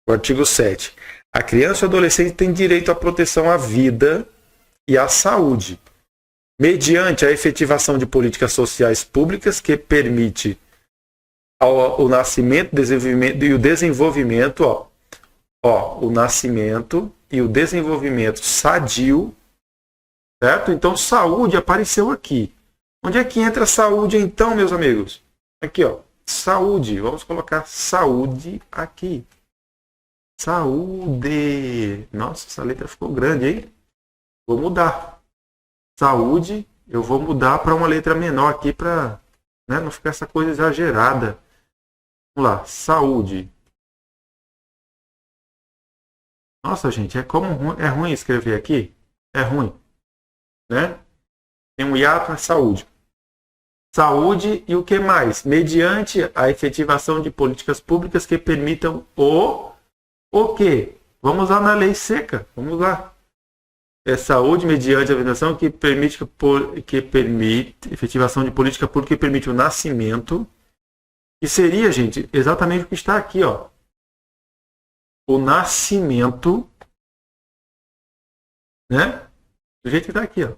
O artigo 7. A criança e o adolescente têm direito à proteção à vida e à saúde, mediante a efetivação de políticas sociais públicas que permite o nascimento, desenvolvimento e o desenvolvimento, o nascimento e o desenvolvimento sadio, certo? Então, saúde apareceu aqui. Onde é que entra a saúde, então, meus amigos? Aqui, ó, saúde. Vamos colocar saúde aqui. Saúde. Nossa, essa letra ficou grande, hein? Vou mudar. Saúde, eu vou mudar para uma letra menor aqui para, né, não ficar essa coisa exagerada. Vamos lá, saúde. Nossa, gente, é ruim escrever aqui? É ruim, né? Tem um hiato na saúde. Saúde e o que mais? Mediante a efetivação de políticas públicas que permitam o quê? Vamos lá na lei seca. Vamos lá. É saúde mediante a efetivação que permite efetivação de política pública que permite o nascimento. E seria, gente, exatamente o que está aqui, ó. O nascimento, né? Do jeito que está aqui, ó.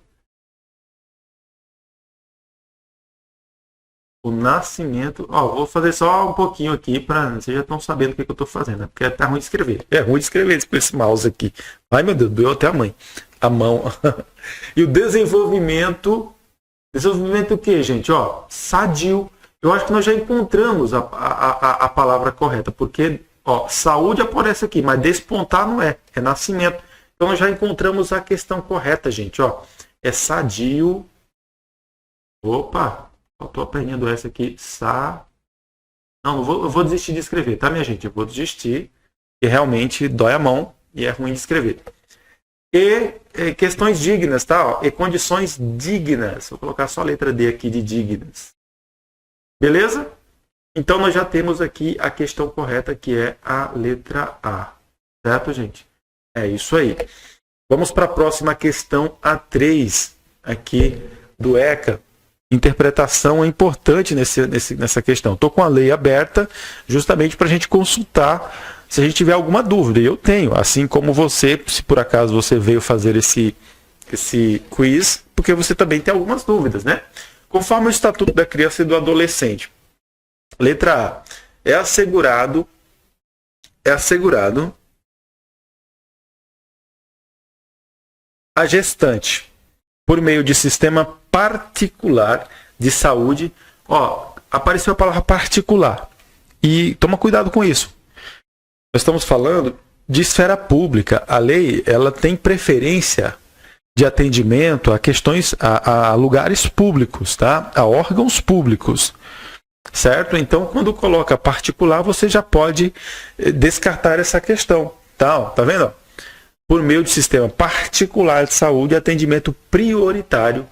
O nascimento. Ó, vou fazer só um pouquinho aqui para vocês já estão sabendo o que eu estou fazendo, né? Porque tá ruim de escrever. É ruim de escrever com esse mouse aqui. Ai, meu Deus, doeu até a mão. E o desenvolvimento. Desenvolvimento o quê, gente? Ó, sadio. Eu acho que nós já encontramos a palavra correta, porque, ó, saúde aparece aqui, mas despontar não é nascimento. Então nós já encontramos a questão correta, gente, ó. É sadio. Opa, faltou a perninha do S aqui. Não, eu vou desistir de escrever, tá, minha gente? Eu vou desistir, porque realmente dói a mão e é ruim de escrever. E questões dignas, tá? Ó, e condições dignas. Vou colocar só a letra D aqui de dignas. Beleza? Então nós já temos aqui a questão correta, que é a letra A. Certo, gente? É isso aí. Vamos para a próxima questão, a 3, aqui do ECA. Interpretação é importante nessa questão. Estou com a lei aberta justamente para a gente consultar se a gente tiver alguma dúvida. E eu tenho, assim como você, se por acaso você veio fazer esse quiz, porque você também tem algumas dúvidas, né? Conforme o Estatuto da Criança e do Adolescente. Letra A. É assegurado a gestante, por meio de sistema particular de saúde. Ó, apareceu a palavra particular. E toma cuidado com isso. Nós estamos falando de esfera pública. A lei, ela tem preferência de atendimento a questões, a lugares públicos, tá? A órgãos públicos, certo? Então, quando coloca particular, você já pode descartar essa questão, tá? Ó, tá vendo? Ó? Por meio de sistema particular de saúde, atendimento prioritário,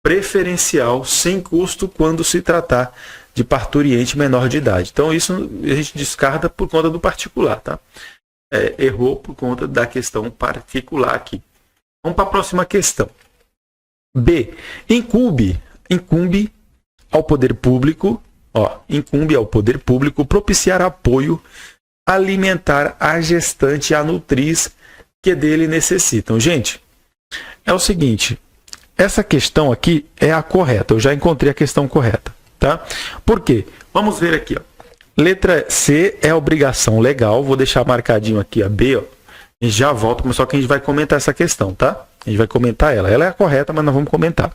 preferencial, sem custo, quando se tratar de parturiente menor de idade. Então, isso a gente descarta por conta do particular, tá? Errou por conta da questão particular aqui. Vamos para a próxima questão. B. Incumbe ao poder público, incumbe ao poder público propiciar apoio alimentar à gestante e à nutriz que dele necessitam. Gente, é o seguinte, essa questão aqui é a correta. Eu já encontrei a questão correta, tá? Por quê? Vamos ver aqui, ó. Letra C é obrigação legal. Vou deixar marcadinho aqui a B, ó. A gente já volta, mas só que a gente vai comentar essa questão, tá? A gente vai comentar ela. Ela é a correta, mas nós vamos comentar.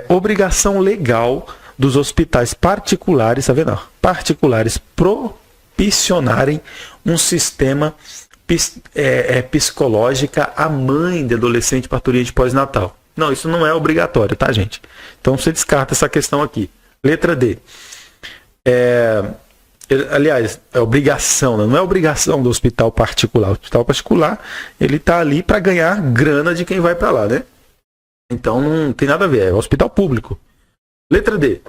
Obrigação legal dos hospitais particulares, tá vendo? Particulares propicionarem um sistema psicológica à mãe de adolescente parturiente pós-natal. Não, isso não é obrigatório, tá, gente? Então você descarta essa questão aqui. Letra D. Aliás, é obrigação, né? Não é obrigação do hospital particular. O hospital particular, ele tá ali para ganhar grana de quem vai para lá, né? Então não tem nada a ver, é o hospital público. Letra D.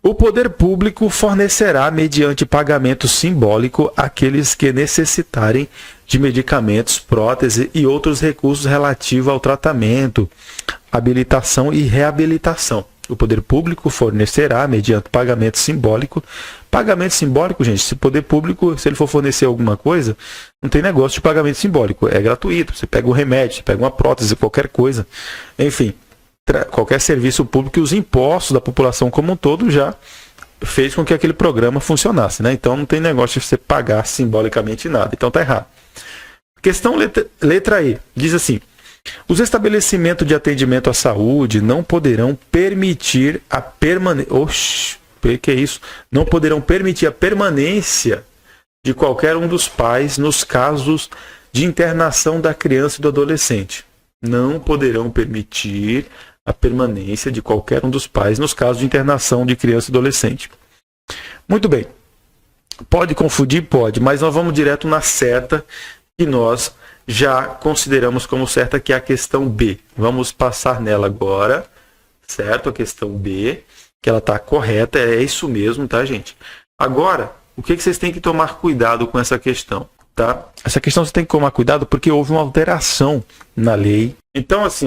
O poder público fornecerá, mediante pagamento simbólico, aqueles que necessitarem de medicamentos, prótese e outros recursos relativos ao tratamento, habilitação e reabilitação. O poder público fornecerá, mediante pagamento simbólico. Pagamento simbólico, gente, se o poder público, se ele for fornecer alguma coisa, não tem negócio de pagamento simbólico. É gratuito. Você pega um remédio, você pega uma prótese, qualquer coisa. Enfim, qualquer serviço público, e os impostos da população como um todo já fez com que aquele programa funcionasse, né? Então não tem negócio de você pagar simbolicamente nada. Então tá errado. Questão letra E. Diz assim: os estabelecimentos de atendimento à saúde não poderão permitir a permanência. Que é isso? Não poderão permitir a permanência de qualquer um dos pais nos casos de internação da criança e do adolescente. Não poderão permitir a permanência de qualquer um dos pais nos casos de internação de criança e adolescente. Muito bem. Pode confundir? Pode, mas nós vamos direto na certa que nós já consideramos como certa, que é a questão B. Vamos passar nela agora, certo? A questão B, que ela está correta, é isso mesmo, tá, gente? Agora, o que vocês têm que tomar cuidado com essa questão, tá? Essa questão você tem que tomar cuidado porque houve uma alteração na lei. Então, assim,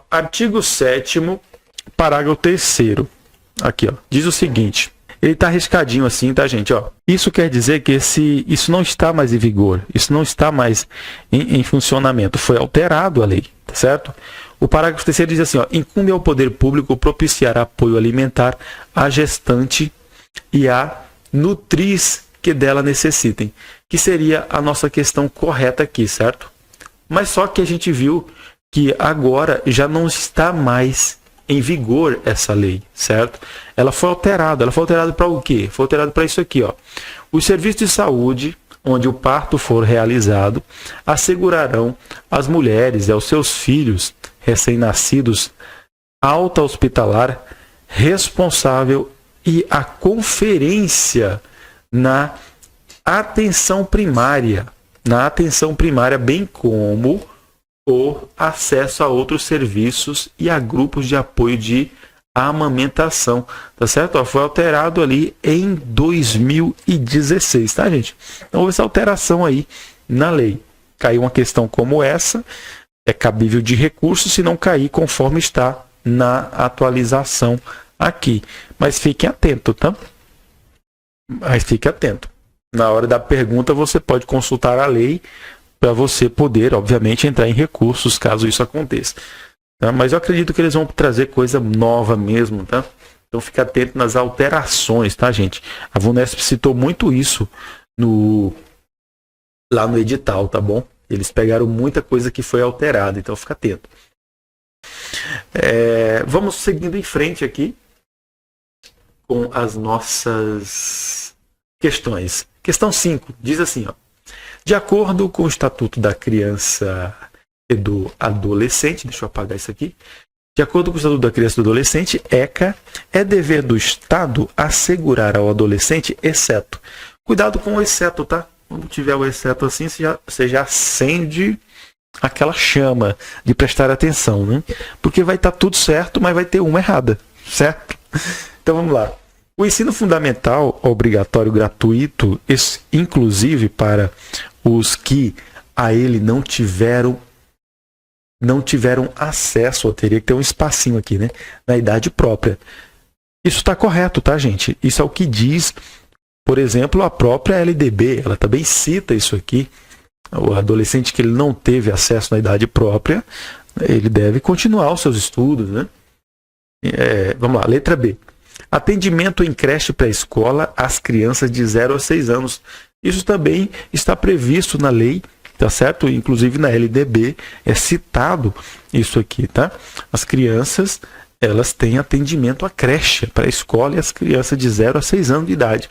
artigo 7º, parágrafo 3º, aqui, ó, diz o seguinte. Ele está riscadinho assim, tá, gente? Ó, isso quer dizer que isso não está mais em vigor, isso não está mais em funcionamento. Foi alterado a lei, tá certo? O parágrafo 3º diz assim, ó, incumbe ao poder público propiciar apoio alimentar à gestante e à nutriz que dela necessitem, que seria a nossa questão correta aqui, certo? Mas só que a gente viu que agora já não está mais em vigor essa lei, certo? Ela foi alterada para o quê? Foi alterada para isso aqui, ó. Os serviços de saúde, onde o parto for realizado, assegurarão às mulheres e aos seus filhos recém-nascidos alta hospitalar responsável e a conferência na atenção primária, bem como o acesso a outros serviços e a grupos de apoio de amamentação, tá certo? Ó, foi alterado ali em 2016, tá, gente? Então houve essa alteração aí na lei. Caiu uma questão como essa, é cabível de recurso se não cair conforme está na atualização aqui. Mas fiquem atentos, tá? Mas fique atento. Na hora da pergunta você pode consultar a lei para você poder, obviamente, entrar em recursos caso isso aconteça. Tá? Mas eu acredito que eles vão trazer coisa nova mesmo, tá? Então fique atento nas alterações, tá, gente? A VUNESP citou muito isso lá no edital, tá bom? Eles pegaram muita coisa que foi alterada, então fica atento. Vamos seguindo em frente aqui com as nossas questões. Questão 5 diz assim, ó. De acordo com o Estatuto da Criança e do Adolescente, deixa eu apagar isso aqui. De acordo com o Estatuto da Criança e do Adolescente, ECA, é dever do Estado assegurar ao adolescente exceto. Cuidado com o exceto, tá? Quando tiver o exceto assim, você já acende aquela chama de prestar atenção, né? Porque vai estar tudo certo, mas vai ter uma errada, certo? Então vamos lá. O ensino fundamental obrigatório gratuito, inclusive para os que a ele não tiveram acesso, ou teria que ter um espacinho aqui, né? Na idade própria. Isso está correto, tá, gente? Isso é o que diz, por exemplo, a própria LDB. Ela também cita isso aqui. O adolescente que ele não teve acesso na idade própria, ele deve continuar os seus estudos, né? Vamos lá, letra B. Atendimento em creche pré-escola às crianças de 0 a 6 anos. Isso também está previsto na lei, tá certo? Inclusive na LDB é citado isso aqui, tá? As crianças, elas têm atendimento à creche pré-escola e as crianças de 0 a 6 anos de idade.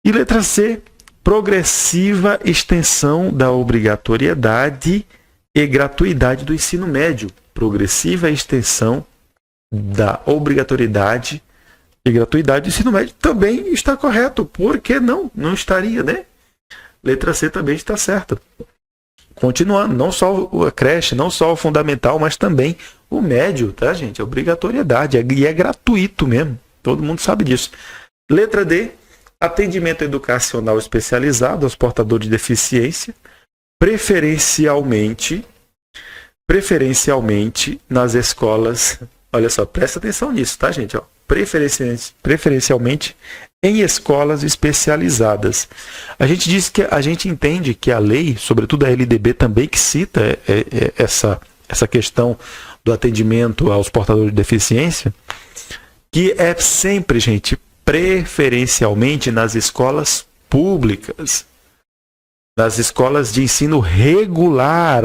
E letra C, progressiva extensão da obrigatoriedade e gratuidade do ensino médio. progressiva extensão da obrigatoriedade e gratuidade do ensino médio também está correto. Por que não? Não estaria, né? Letra C também está certa. Continuando, não só a creche, não só o fundamental, mas também o médio, tá, gente? É obrigatoriedade, e é gratuito mesmo. Todo mundo sabe disso. Letra D, atendimento educacional especializado aos portadores de deficiência, preferencialmente nas escolas. Olha só, presta atenção nisso, tá, gente? Ó, preferencialmente em escolas especializadas. A gente entende que a lei, sobretudo a LDB também, que cita essa questão do atendimento aos portadores de deficiência, que é sempre, gente, preferencialmente nas escolas públicas, nas escolas de ensino regular,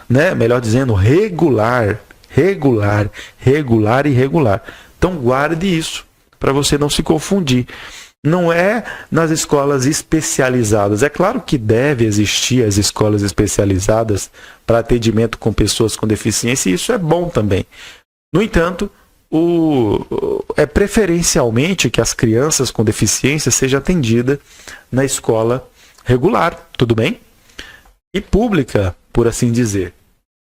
né? Melhor dizendo, regular e regular. Então guarde isso, para você não se confundir. Não é nas escolas especializadas. É claro que deve existir as escolas especializadas para atendimento com pessoas com deficiência, e isso é bom também. No entanto, é preferencialmente que as crianças com deficiência sejam atendidas na escola regular, tudo bem? E pública, por assim dizer.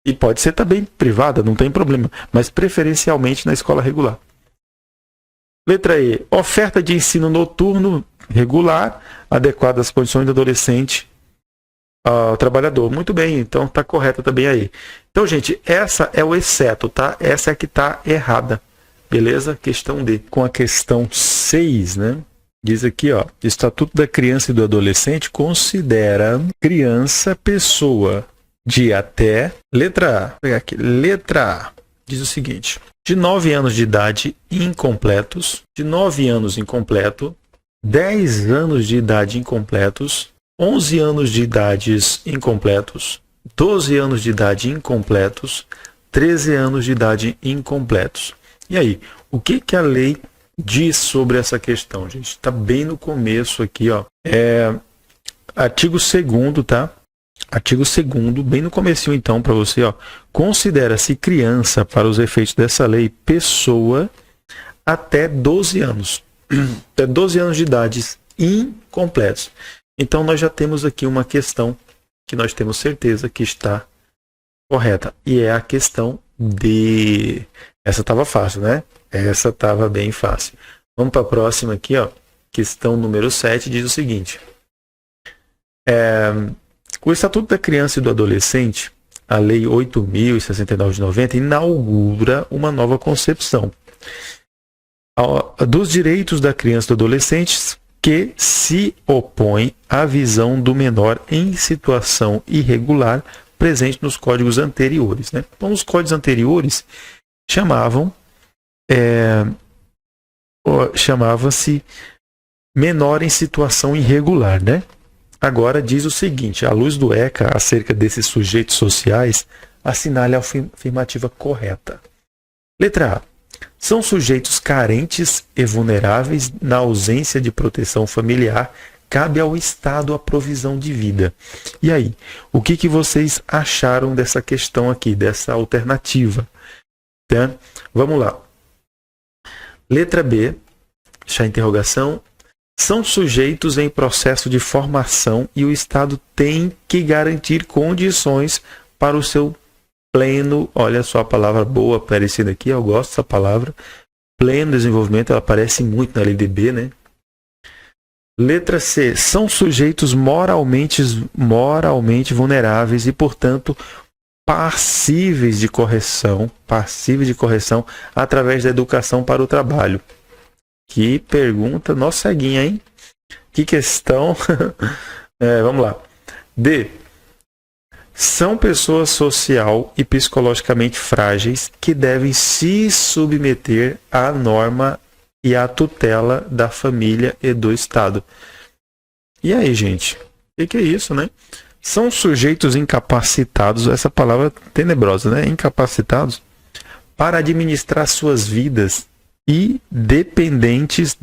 E pode ser também privada, não tem problema, mas preferencialmente na escola regular. Letra E, oferta de ensino noturno regular, adequada às condições do adolescente ao trabalhador. Muito bem, então está correta também aí. Então, gente, essa é o exceto, tá? Essa é a que está errada. Beleza? Questão D. Com a questão 6, né? Diz aqui, ó, Estatuto da Criança e do Adolescente considera criança pessoa de até... Letra A. Vou pegar aqui. Letra A. Diz o seguinte. De 9 anos de idade incompletos, de 9 anos incompleto, 10 anos de idade incompletos, 11 anos de idades incompletos, 12 anos de idade incompletos, 13 anos de idade incompletos. E aí, o que a lei diz sobre essa questão, gente? Está bem no começo aqui, ó. Artigo 2º, tá? Artigo 2º, bem no comecinho então, para você, ó. Considera-se criança, para os efeitos dessa lei, pessoa até 12 anos. Até 12 anos de idade incompletos. Então, nós já temos aqui uma questão que nós temos certeza que está correta. E é a questão D. Essa estava fácil, né? Essa estava bem fácil. Vamos para a próxima aqui, ó. Questão número 7 diz o seguinte. O Estatuto da Criança e do Adolescente, a Lei 8.069 de 90, inaugura uma nova concepção dos direitos da criança e do adolescente que se opõe à visão do menor em situação irregular presente nos códigos anteriores, né? Então, os códigos anteriores chamava-se menor em situação irregular, né? Agora diz o seguinte, à luz do ECA, acerca desses sujeitos sociais, assinale a afirmativa correta. Letra A. São sujeitos carentes e vulneráveis na ausência de proteção familiar, cabe ao Estado a provisão de vida. E aí, o que vocês acharam dessa questão aqui, dessa alternativa? Tá? Vamos lá. Letra B, deixar a interrogação. São sujeitos em processo de formação e o Estado tem que garantir condições para o seu pleno, olha só a palavra boa aparecendo aqui, eu gosto dessa palavra, pleno desenvolvimento, ela aparece muito na LDB, né? Letra C, são sujeitos moralmente vulneráveis e, portanto, passíveis de correção através da educação para o trabalho. Que pergunta, nossa ceguinha, hein? Que questão. Vamos lá. D. São pessoas social e psicologicamente frágeis que devem se submeter à norma e à tutela da família e do Estado. E aí, gente? O que é isso, né? São sujeitos incapacitados, essa palavra tenebrosa, né? Incapacitados para administrar suas vidas e dependentes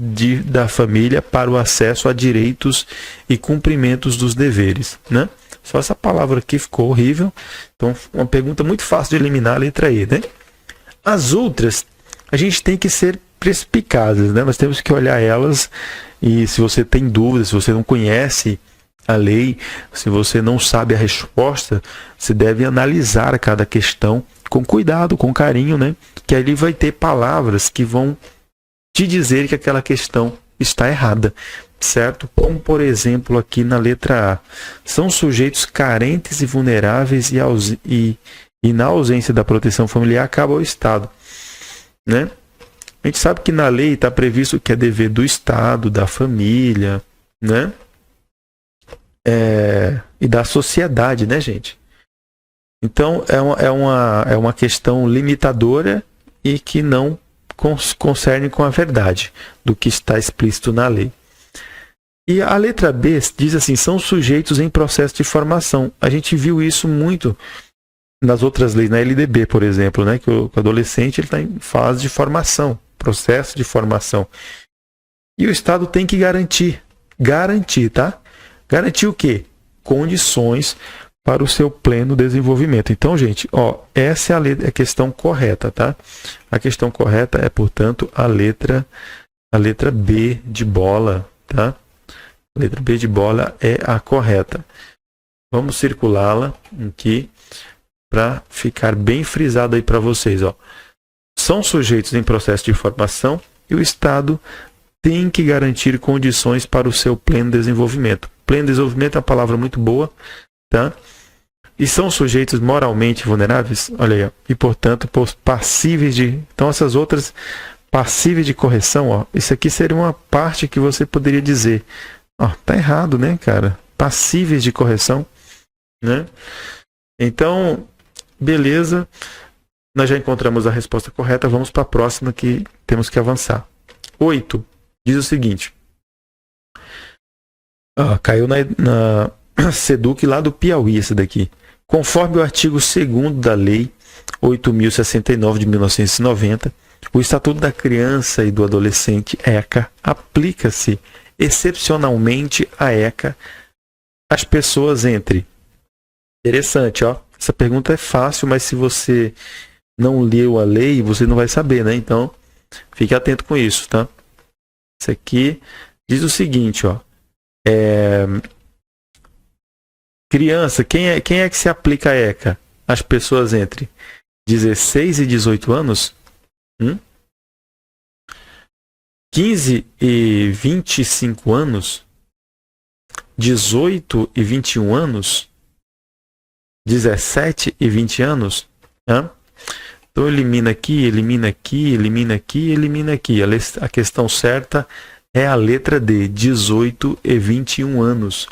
da família para o acesso a direitos e cumprimentos dos deveres, né? Só essa palavra aqui ficou horrível. Então, uma pergunta muito fácil de eliminar, a letra E, né? As outras, a gente tem que ser perspicazes, né? Nós temos que olhar elas e se você tem dúvidas, se você não conhece a lei, se você não sabe a resposta, você deve analisar cada questão com cuidado, com carinho, né? Que ali vai ter palavras que vão te dizer que aquela questão está errada, certo? Como, por exemplo, aqui na letra A. São sujeitos carentes e vulneráveis e na ausência da proteção familiar acaba o Estado, né? A gente sabe que na lei está previsto que é dever do Estado, da família, né? E da sociedade, né, gente? Então, é uma questão limitadora e que não concerne com a verdade do que está explícito na lei. E a letra B diz assim, são sujeitos em processo de formação. A gente viu isso muito nas outras leis, na LDB, por exemplo, né? Que o adolescente está em fase de formação, processo de formação. E o Estado tem que garantir, tá? Garantir o quê? Condições para o seu pleno desenvolvimento. Então, gente, essa é a questão correta, tá? A questão correta é, portanto, a letra B de bola, tá? A letra B de bola é a correta. Vamos circulá-la aqui para ficar bem frisado aí para vocês, São sujeitos em processo de formação e o Estado tem que garantir condições para o seu pleno desenvolvimento. Pleno desenvolvimento é uma palavra muito boa, tá? E são sujeitos moralmente vulneráveis, olha aí, e portanto passíveis de... Então essas outras passíveis de correção, isso aqui seria uma parte que você poderia dizer, tá errado, né, cara? Passíveis de correção, né? Então, beleza, nós já encontramos a resposta correta, vamos para a próxima que temos que avançar. 8, diz o seguinte, caiu na SEDUC lá do Piauí esse daqui. Conforme o artigo 2º da Lei 8.069 de 1990, o Estatuto da Criança e do Adolescente, ECA, aplica-se excepcionalmente a ECA às pessoas entre... Interessante, essa pergunta é fácil, mas se você não leu a lei, você não vai saber, né? Então, fique atento com isso, tá? Isso aqui diz o seguinte, criança, quem é que se aplica a ECA? As pessoas entre 16 e 18 anos, 15 e 25 anos, 18 e 21 anos, 17 e 20 anos. Então elimina aqui, elimina aqui, elimina aqui, elimina aqui. A questão certa é a letra D, 18 e 21 anos.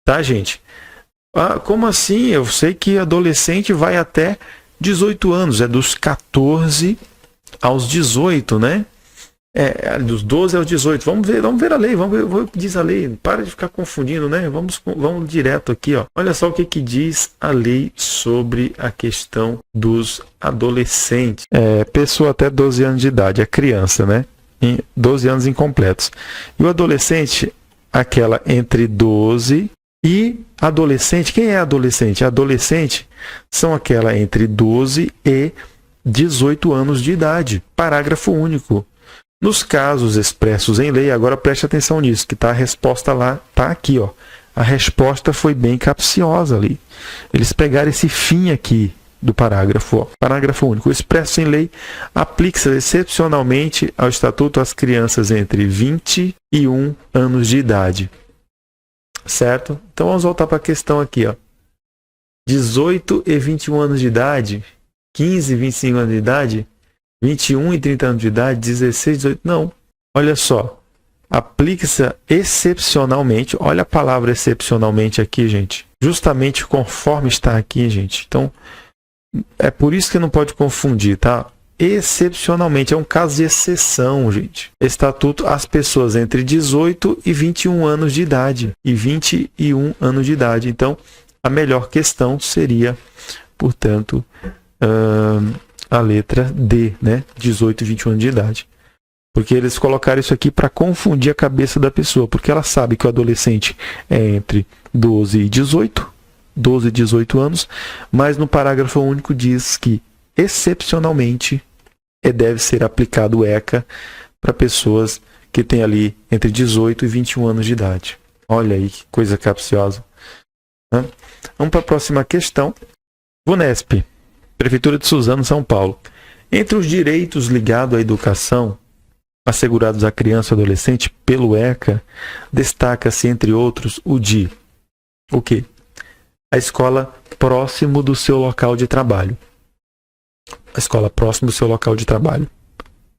Tá, gente? Como assim? Eu sei que adolescente vai até 18 anos. É dos 14 aos 18, né? Dos 12 aos 18. Vamos ver a lei. Vamos ver o que diz a lei. Para de ficar confundindo, né? Vamos direto aqui, Olha só o que diz a lei sobre a questão dos adolescentes. Pessoa até 12 anos de idade. É criança, né? 12 anos incompletos. E o adolescente, aquela entre 12 e adolescente. Quem é adolescente? Adolescente são aquela entre 12 e 18 anos de idade. Parágrafo único. Nos casos expressos em lei, agora preste atenção nisso, que a resposta lá, está aqui, A resposta foi bem capciosa ali. Eles pegaram esse fim aqui do parágrafo, Parágrafo único. O expresso em lei aplica-se excepcionalmente ao Estatuto às crianças entre 20 e 1 anos de idade. Certo? Então vamos voltar para a questão aqui, 18 e 21 anos de idade, 15 e 25 anos de idade, 21 e 30 anos de idade, 16, 18... Não. Olha só. Aplica-se excepcionalmente. Olha a palavra excepcionalmente aqui, gente. Justamente conforme está aqui, gente. Então, é por isso que não pode confundir, tá? Excepcionalmente. É um caso de exceção, gente. Estatuto às pessoas entre 18 e 21 anos de idade. E 21 anos de idade. Então, a melhor questão seria, portanto... a letra D, né? 18 e 21 anos de idade. Porque eles colocaram isso aqui para confundir a cabeça da pessoa, porque ela sabe que o adolescente é entre 12 e 18 anos, mas no parágrafo único diz que, excepcionalmente, deve ser aplicado o ECA para pessoas que têm ali entre 18 e 21 anos de idade. Olha aí que coisa capciosa. Vamos para a próxima questão. VUNESP, Prefeitura de Suzano, São Paulo. Entre os direitos ligados à educação assegurados à criança e adolescente pelo ECA, destaca-se, entre outros, o de o quê? A escola próximo do seu local de trabalho. A escola próximo do seu local de trabalho.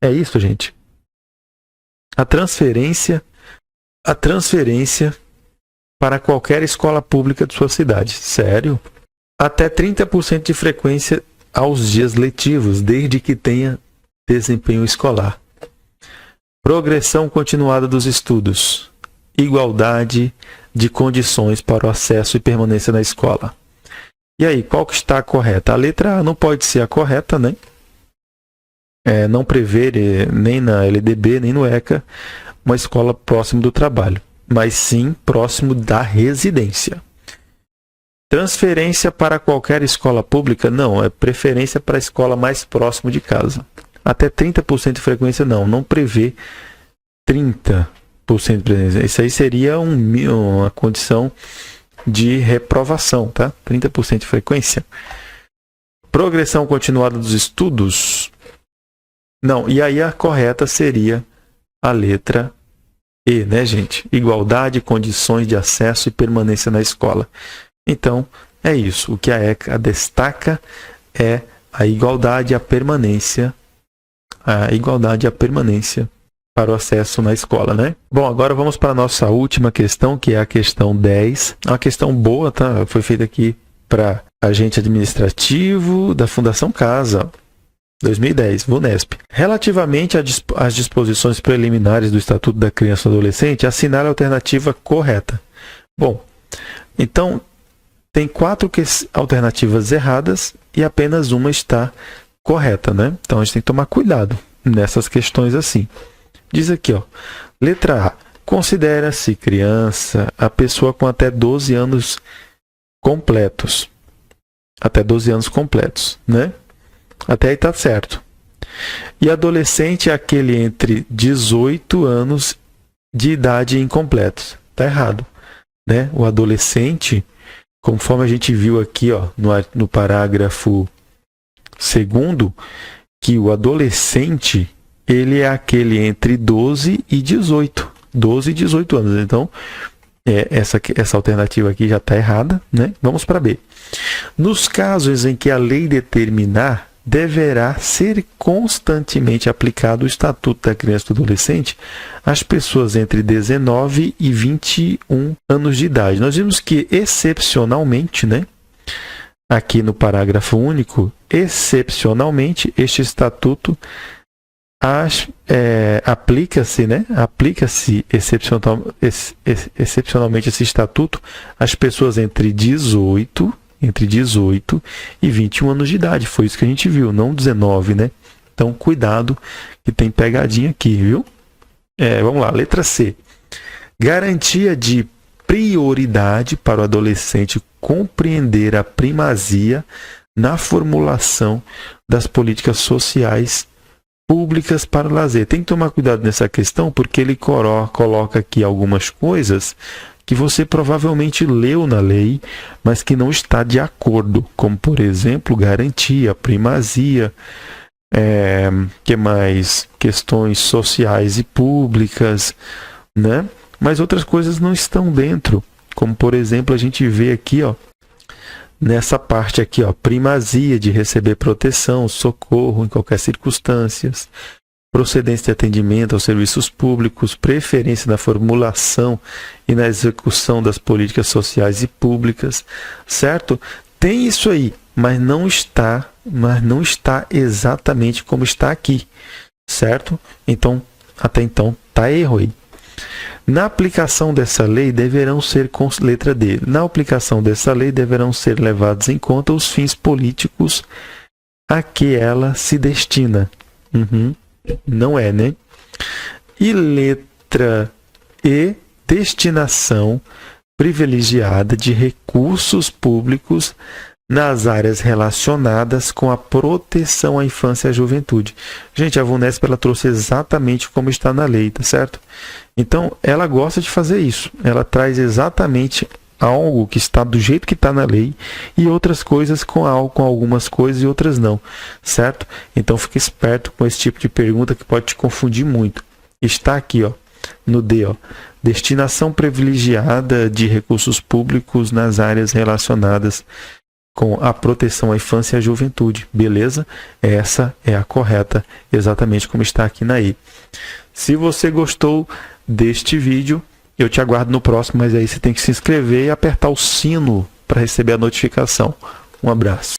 É isso, gente. A transferência para qualquer escola pública de sua cidade. Sério? Até 30% de frequência aos dias letivos, desde que tenha desempenho escolar. Progressão continuada dos estudos. Igualdade de condições para o acesso e permanência na escola. E aí, qual que está a correta? A letra A não pode ser a correta, né? Não prevê nem na LDB, nem no ECA, uma escola próximo do trabalho, mas sim próximo da residência. Transferência para qualquer escola pública? Não, é preferência para a escola mais próximo de casa. Até 30% de frequência não prevê 30% de presença. Isso aí seria uma condição de reprovação, tá? 30% de frequência. Progressão continuada dos estudos? Não, e aí a correta seria a letra E, né, gente? Igualdade, condições de acesso e permanência na escola. Então, é isso. O que a ECA destaca é a igualdade e a permanência. A igualdade e a permanência para o acesso na escola, né? Bom, agora vamos para a nossa última questão, que é a questão 10. É uma questão boa, tá? Foi feita aqui para agente administrativo da Fundação Casa, 2010, VUNESP. Relativamente às disposições preliminares do Estatuto da Criança e do Adolescente, assinale a alternativa correta. Bom, então, tem 4 alternativas erradas e apenas uma está correta, né? Então, a gente tem que tomar cuidado nessas questões assim. Diz aqui, ó, letra A. Considera-se criança a pessoa com até 12 anos completos. Até 12 anos completos, né? Até aí está certo. E adolescente é aquele entre 18 anos de idade incompletos. Está errado, né? O adolescente, conforme a gente viu aqui, ó, no parágrafo 2º, que o adolescente ele é aquele entre 12 e 18. 12 e 18 anos. Então, essa alternativa aqui já está errada, né? Vamos para B. Nos casos em que a lei determinar, deverá ser constantemente aplicado o Estatuto da Criança e do Adolescente às pessoas entre 19 e 21 anos de idade. Nós vimos que, excepcionalmente, né? Aqui no parágrafo único, excepcionalmente, este Estatuto aplica-se, né? Aplica-se excepcionalmente esse Estatuto às pessoas entre 18 e 21 anos de idade. Foi isso que a gente viu, não 19, né? Então, cuidado que tem pegadinha aqui, viu? Vamos lá, letra C. Garantia de prioridade para o adolescente compreender a primazia na formulação das políticas sociais públicas para o lazer. Tem que tomar cuidado nessa questão, porque ele coloca aqui algumas coisas que você provavelmente leu na lei, mas que não está de acordo, como, por exemplo, garantia, primazia, que mais? Questões sociais e públicas, né? Mas outras coisas não estão dentro, como, por exemplo, a gente vê aqui, ó, nessa parte aqui, ó, primazia de receber proteção, socorro em qualquer circunstância, procedência de atendimento aos serviços públicos, preferência na formulação e na execução das políticas sociais e públicas, certo? Tem isso aí, mas não está exatamente como está aqui, certo? Então, até então, tá erro aí. Na aplicação dessa lei deverão ser, letra D, na aplicação dessa lei deverão ser levados em conta os fins políticos a que ela se destina. Não é, né? E letra E, destinação privilegiada de recursos públicos nas áreas relacionadas com a proteção à infância e à juventude. Gente, a VUNESP ela trouxe exatamente como está na lei, tá certo? Então, ela gosta de fazer isso. Ela traz exatamente algo que está do jeito que está na lei e outras coisas com algumas coisas e outras não, certo? Então, fique esperto com esse tipo de pergunta que pode te confundir muito. Está aqui, ó, no D, ó, destinação privilegiada de recursos públicos nas áreas relacionadas com a proteção à infância e à juventude. Beleza? Essa é a correta, exatamente como está aqui na E. Se você gostou deste vídeo, eu te aguardo no próximo, mas aí você tem que se inscrever e apertar o sino para receber a notificação. Um abraço.